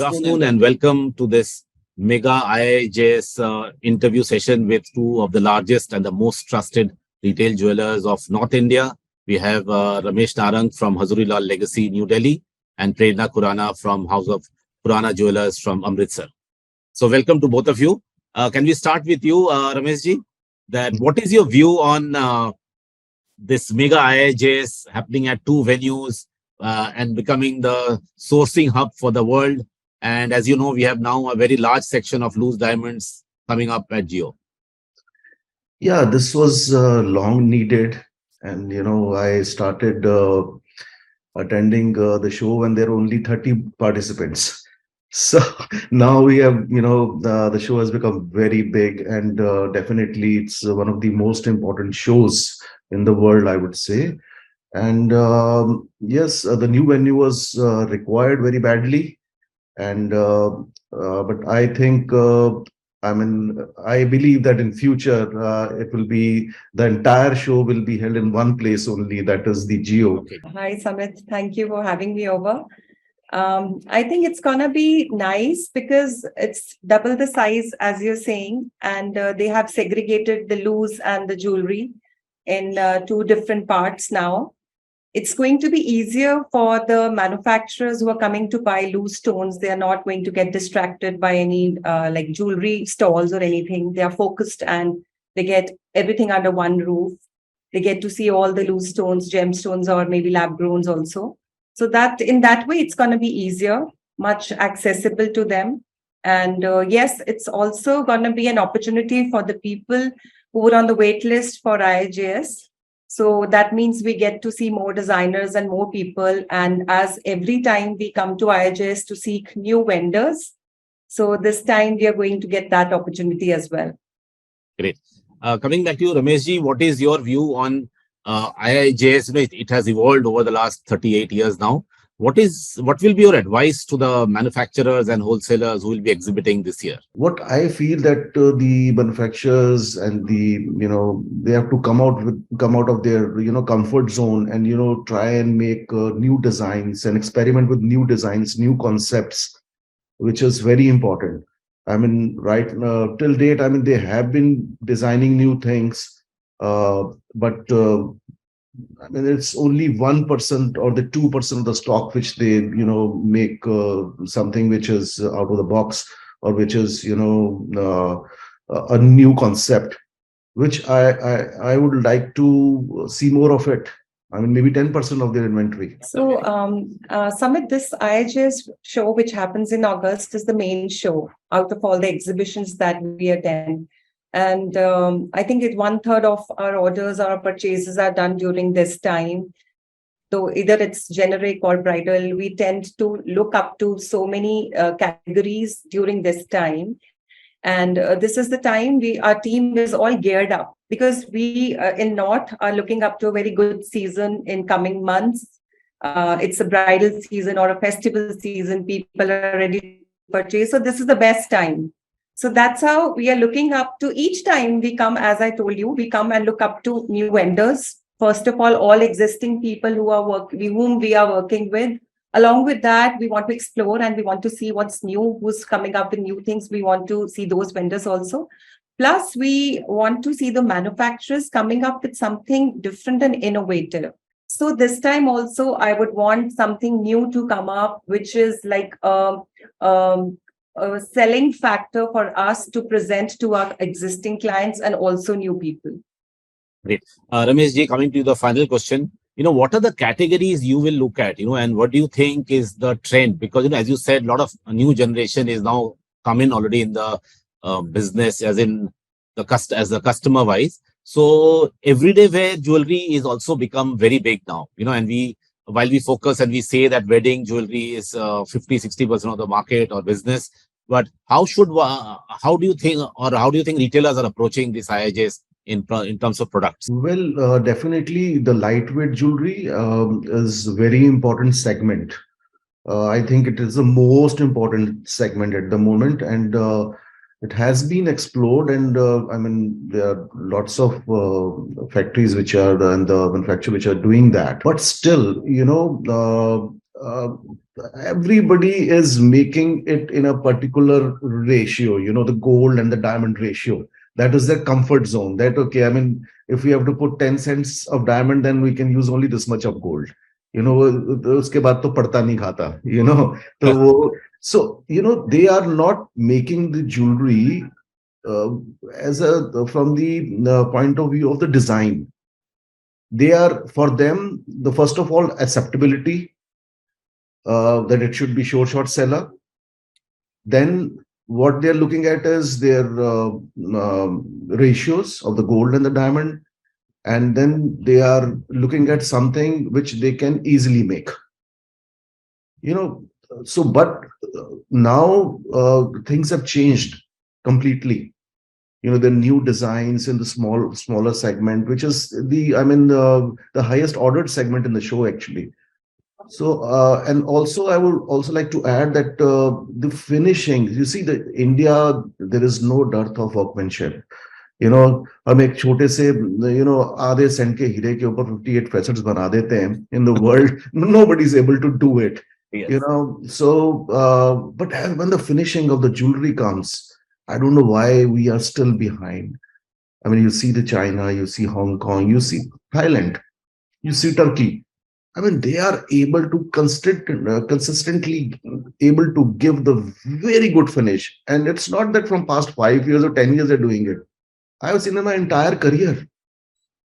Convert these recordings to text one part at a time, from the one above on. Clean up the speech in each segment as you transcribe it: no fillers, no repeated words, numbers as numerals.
Good afternoon and welcome to this mega IIJS interview session with two of the largest and the most trusted retail jewelers of North India. We have Ramesh Narang from Hazoorilal Legacy, New Delhi, and Prerna Khurana from House of Khurana Jewellers from Amritsar. So welcome to both of you. Can we start with you, Ramesh ji? That what is your view on this mega IIJS happening at two venues and becoming the sourcing hub for the world? And as you know, we have now a very large section of loose diamonds coming up at Geo. Yeah, this was long needed. And, I started attending the show when there were only 30 participants. So now we have, the show has become very big, and definitely it's one of the most important shows in the world, I would say. And yes, the new venue was required very badly. And but I think I believe that in future it will be the entire show will be held in one place only, that is the Geo. Okay. Hi, Samit. Thank you for having me over. I think it's gonna be nice because it's double the size, as you're saying, and they have segregated the loose and the jewelry in two different parts now. It's going to be easier for the manufacturers who are coming to buy loose stones. They are not going to get distracted by any like jewelry stalls or anything. They are focused and they get everything under one roof. They get to see all the loose stones, gemstones, or maybe lab growns also. So that in that way, it's going to be easier, much accessible to them. And yes, it's also going to be an opportunity for the people who were on the wait list for IIJS. So that means we get to see more designers and more people. And as every time we come to IIJS to seek new vendors, so this time we are going to get that opportunity as well. Great. Coming back to you, Ramesh ji, what is your view on IIJS? It has evolved over the last 38 years now. What will be your advice to the manufacturers and wholesalers who will be exhibiting this year? What I feel that the manufacturers and they have to come out of their comfort zone and try and make new designs and experiment with new designs, new concepts, which is very important. I mean, right till date, I mean, they have been designing new things, but I mean, it's only 1% or the 2% of the stock which they, make something which is out of the box, or which is, a new concept, which I would like to see more of it. I mean, maybe 10% of their inventory. So, Samit, this IIJS show, which happens in August, is the main show out of all the exhibitions that we attend. And I think 1/3 of our orders or purchases are done during this time. So either it's generic or bridal, we tend to look up to so many categories during this time. And this is the time our team is all geared up, because we in North are looking up to a very good season in coming months. It's a bridal season or a festival season. People are ready to purchase. So this is the best time. So that's how we are looking up to each time we come. As I told you, we come and look up to new vendors. First of all existing people whom we are working with. Along with that, we want to explore and we want to see what's new, who's coming up with new things. We want to see those vendors also. Plus, we want to see the manufacturers coming up with something different and innovative. So this time also, I would want something new to come up, which is like a selling factor for us to present to our existing clients and also new people. Great. Ramesh ji, coming to the final question, what are the categories you will look at, and what do you think is the trend? Because, as you said, a lot of new generation is now coming already in the business, as in as the customer wise. So everyday wear jewelry is also become very big now, and while we focus and we say that wedding jewelry is 50-60% of the market or business, but how do you think retailers are approaching this IIJS in terms of products? Well, definitely the lightweight jewelry is a very important segment. I think it is the most important segment at the moment, and it has been explored. And I mean, there are lots of factories which are and the manufacturers which are doing that. But still, uh, everybody is making it in a particular ratio, the gold and the diamond ratio. That is their comfort zone. That, okay, I mean, if we have to put 10 cents of diamond, then we can use only this much of gold. Uske baad to padta nahi khata, so, they are not making the jewelry uh, from the point of view of the design. They are, for them, the first of all, acceptability, that it should be short seller. Then what they're looking at is their ratios of the gold and the diamond. And then they are looking at something which they can easily make. But now things have changed completely. The new designs in the smaller segment, which is the highest ordered segment in the show, actually. So, and also I would also like to add that the finishing, you see, the India, there is no dearth of workmanship. हम एक छोटे से आधे Saint के हीरे के ऊपर 58 facets बना देते हैं. In the world, nobody is able to do it. Yes. So but when the finishing of the jewelry comes, I don't know why we are still behind. I mean, you see the China, you see Hong Kong, you see Thailand, you see Turkey. I mean, they are able to consistently able to give the very good finish. And it's not that from past 5 years or 10 years they're doing it. I have seen in my entire career.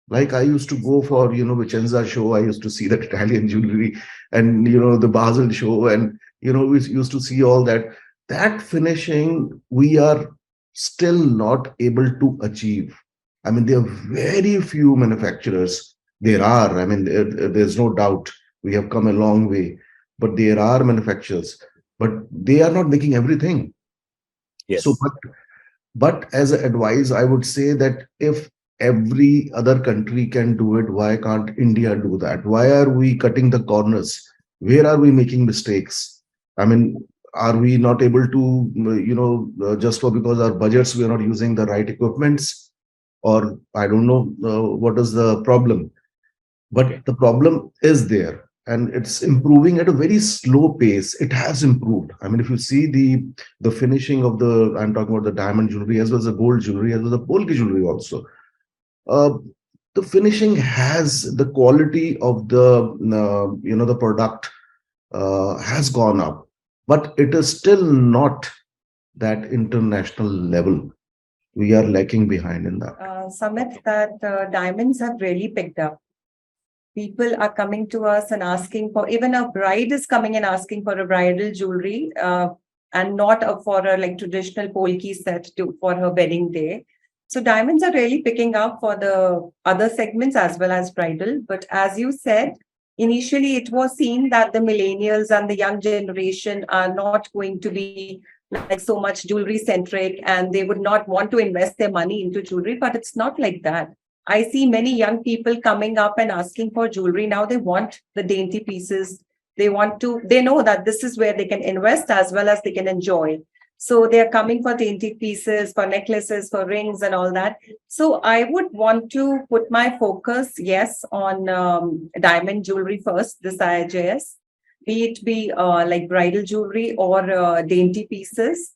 Like, I used to go for, Vicenza show. I used to see that Italian jewelry and, the Basel show. And, we used to see all that. That finishing, we are still not able to achieve. I mean, there are very few manufacturers. There are, I mean, there's no doubt we have come a long way, but there are manufacturers, but they are not making everything. Yes. So, but as an advice, I would say that if every other country can do it, why can't India do that? Why are we cutting the corners? Where are we making mistakes? I mean, are we not able to, just because our budgets, we are not using the right equipments? Or I don't know what is the problem. But the problem is there. And it's improving at a very slow pace. It has improved. I mean, if you see the finishing of I'm talking about the diamond jewelry as well as the gold jewelry, as well as the polki jewelry also. The finishing has the quality of the product has gone up, but it is still not that international level. We are lacking behind in that. Samit, that diamonds have really picked up. People are coming to us and asking for, even a bride is coming and asking for a bridal jewelry and not for a traditional polki set for her wedding day. So diamonds are really picking up for the other segments as well as bridal. But as you said, initially it was seen that the millennials and the young generation are not going to be like so much jewelry centric and they would not want to invest their money into jewelry, but it's not like that. I see many young people coming up and asking for jewelry. Now they want the dainty pieces. They know that this is where they can invest as well as they can enjoy. So they are coming for dainty pieces, for necklaces, for rings and all that. So I would want to put my focus, yes, on diamond jewelry first, this IIJS, be it like bridal jewelry or dainty pieces.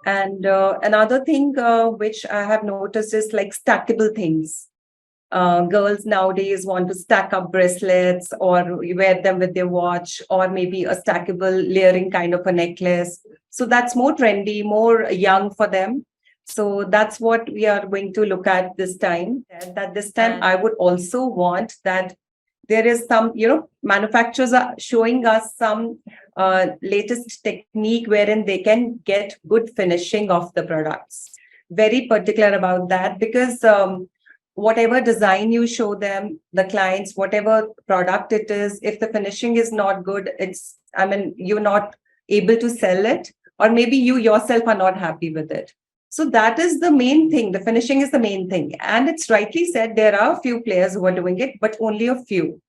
And another thing which I have noticed is like stackable things. Girls nowadays want to stack up bracelets or wear them with their watch, or maybe a stackable layering kind of a necklace. So that's more trendy, more young for them. So that's what we are going to look at this time. That this time I would also want that there is some, manufacturers are showing us some latest technique wherein they can get good finishing of the products. Very particular about that, because whatever design you show them, the clients, whatever product it is, if the finishing is not good, you're not able to sell it, or maybe you yourself are not happy with it. So that is the main thing. The finishing is the main thing. And it's rightly said, there are a few players who are doing it, but only a few.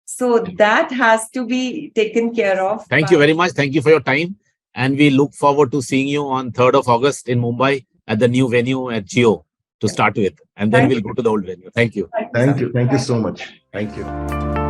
So that has to be taken care of. Thank you very much. Thank you for your time. And we look forward to seeing you on 3rd of August in Mumbai at the new venue at Geo to start with. And then we'll go to the old venue. Thank you. Thank you. Thank you so much. Thank you.